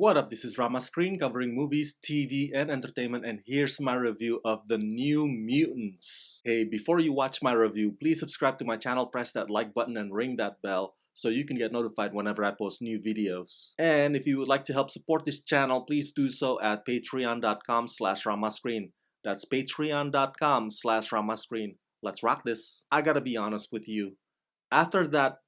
What up, this is Rama Screen covering movies, TV, and entertainment, and here's my review of The New Mutants. Hey, before you watch my review, please subscribe to my channel, press that like button, and ring that bell so you can get notified whenever I post new videos. And if you would like to help support this channel, please do so at patreon.com/ramascreen. That's patreon.com/ramascreen. Let's rock this. I gotta be honest with you. After that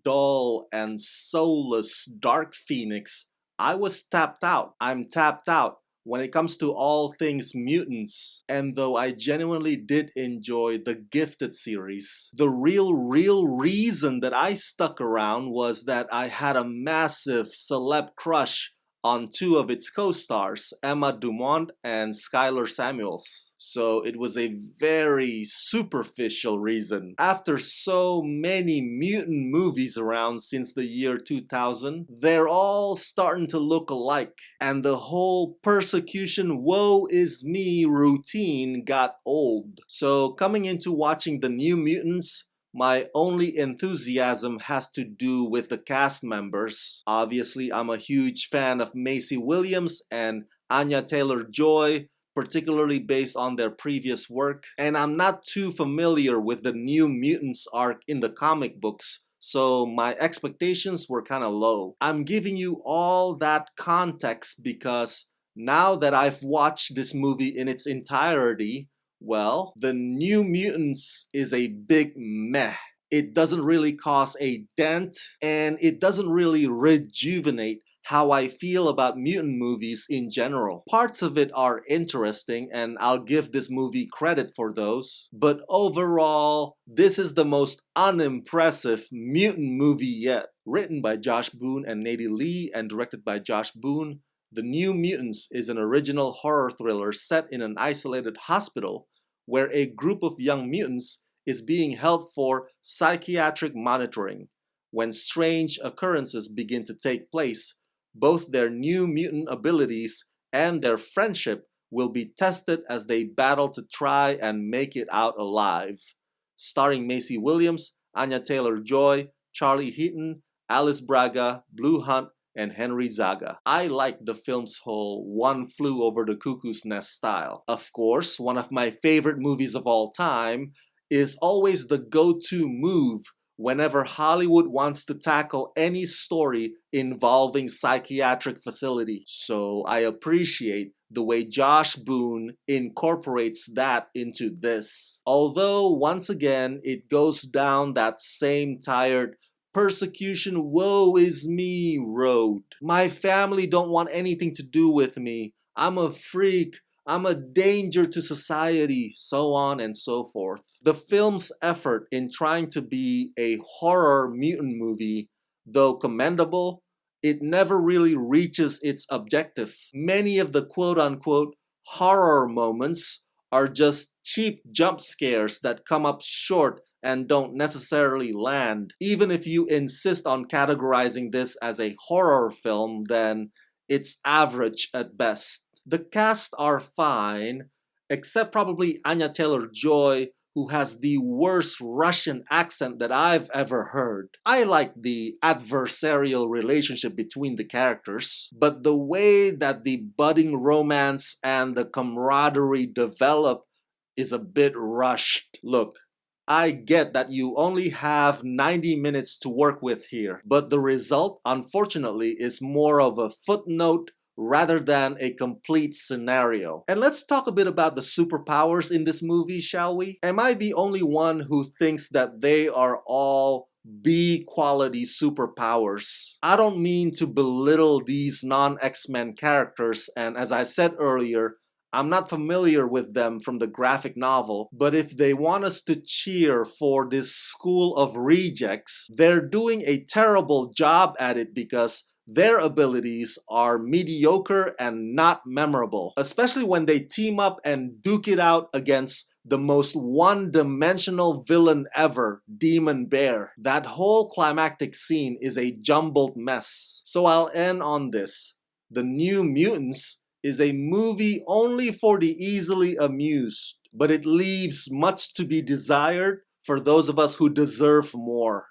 dull and soulless Dark Phoenix, I was tapped out. I'm tapped out when it comes to all things mutants. And though I genuinely did enjoy the Gifted series, the real reason that I stuck around was that I had a massive celeb crush on two of its co-stars, Emma Dumont and Skylar Samuels. So it was a very superficial reason. After so many mutant movies around since the year 2000, they're all starting to look alike. And the whole persecution woe is me routine got old. So coming into watching The New Mutants, my only enthusiasm has to do with the cast members. Obviously, I'm a huge fan of Maisie Williams and Anya Taylor-Joy, particularly based on their previous work. And I'm not too familiar with the New Mutants arc in the comic books, so my expectations were kind of low. I'm giving you all that context because now that I've watched this movie in its entirety, well, The New Mutants is a big meh. It doesn't really cause a dent, and it doesn't really rejuvenate how I feel about mutant movies in general. Parts of it are interesting, and I'll give this movie credit for those. But overall, this is the most unimpressive mutant movie yet. Written by Josh Boone and Nadie Lee and directed by Josh Boone, The New Mutants is an original horror thriller set in an isolated hospital where a group of young mutants is being held for psychiatric monitoring. When strange occurrences begin to take place, both their new mutant abilities and their friendship will be tested as they battle to try and make it out alive. Starring Maisie Williams, Anya Taylor-Joy, Charlie Heaton, Alice Braga, Blue Hunt, and Henry Zaga. I like the film's whole One Flew Over the Cuckoo's Nest style. Of course, one of my favorite movies of all time is always the go-to move whenever Hollywood wants to tackle any story involving psychiatric facility. So I appreciate the way Josh Boone incorporates that into this. Although, once again, it goes down that same tired persecution woe is me road. My family don't want anything to do with me. I'm a freak. I'm a danger to society, so on and so forth. The film's effort in trying to be a horror mutant movie, though commendable, it never really reaches its objective. Many of the quote-unquote horror moments are just cheap jump scares that come up short and don't necessarily land. Even if you insist on categorizing this as a horror film, then it's average at best. The cast are fine, except probably Anya Taylor-Joy, who has the worst Russian accent that I've ever heard. I like the adversarial relationship between the characters, but the way that the budding romance and the camaraderie develop is a bit rushed. Look, I get that you only have 90 minutes to work with here, but the result, unfortunately, is more of a footnote rather than a complete scenario. And let's talk a bit about the superpowers in this movie, shall we? Am I the only one who thinks that they are all B-quality superpowers? I don't mean to belittle these non-X-Men characters, and as I said earlier, I'm not familiar with them from the graphic novel, but if they want us to cheer for this school of rejects, they're doing a terrible job at it because their abilities are mediocre and not memorable, especially when they team up and duke it out against the most one-dimensional villain ever, Demon Bear. That whole climactic scene is a jumbled mess. So I'll end on this. The New Mutants is a movie only for the easily amused, but it leaves much to be desired for those of us who deserve more.